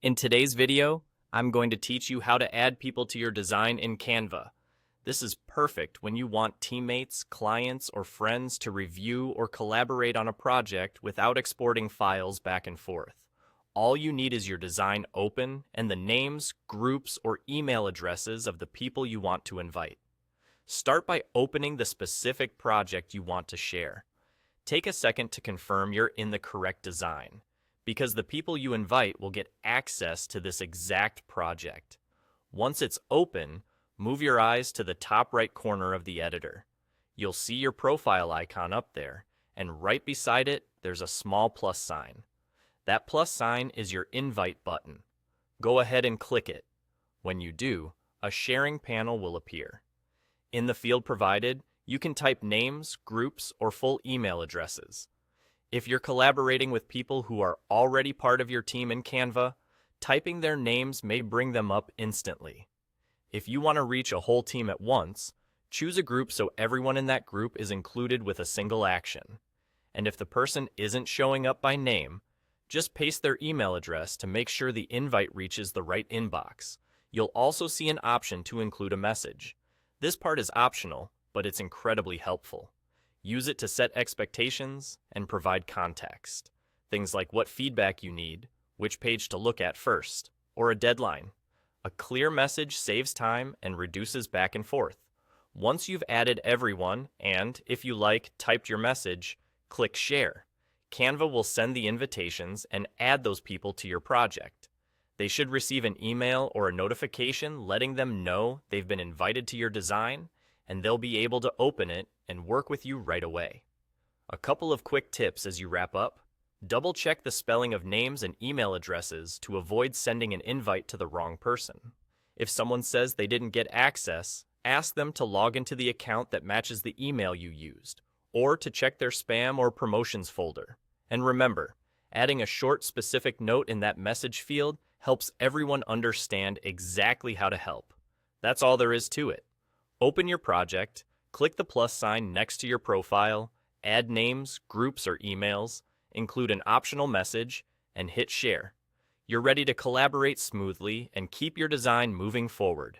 In today's video, I'm going to teach you how to add people to your design in Canva. This is perfect when you want teammates, clients, or friends to review or collaborate on a project without exporting files back and forth. All you need is your design open and the names, groups, or email addresses of the people you want to invite. Start by opening the specific project you want to share. Take a second to confirm you're in the correct design, because the people you invite will get access to this exact project. Once it's open, move your eyes to the top right corner of the editor. You'll see your profile icon up there, and right beside it, there's a small plus sign. That plus sign is your invite button. Go ahead and click it. When you do, a sharing panel will appear. In the field provided, you can type names, groups, or full email addresses. If you're collaborating with people who are already part of your team in Canva, typing their names may bring them up instantly. If you want to reach a whole team at once, choose a group so everyone in that group is included with a single action. And if the person isn't showing up by name, just paste their email address to make sure the invite reaches the right inbox. You'll also see an option to include a message. This part is optional, but it's incredibly helpful. Use it to set expectations and provide context. Things like what feedback you need, which page to look at first, or a deadline. A clear message saves time and reduces back and forth. Once you've added everyone and, if you like, typed your message, click Share. Canva will send the invitations and add those people to your project. They should receive an email or a notification letting them know they've been invited to your design, and they'll be able to open it and work with you right away. A couple of quick tips as you wrap up. Double-check the spelling of names and email addresses to avoid sending an invite to the wrong person. If someone says they didn't get access, ask them to log into the account that matches the email you used, or to check their spam or promotions folder. And remember, adding a short, specific note in that message field helps everyone understand exactly how to help. That's all there is to it. Open your project, click the plus sign next to your profile, add names, groups, or emails, include an optional message, and hit share. You're ready to collaborate smoothly and keep your design moving forward.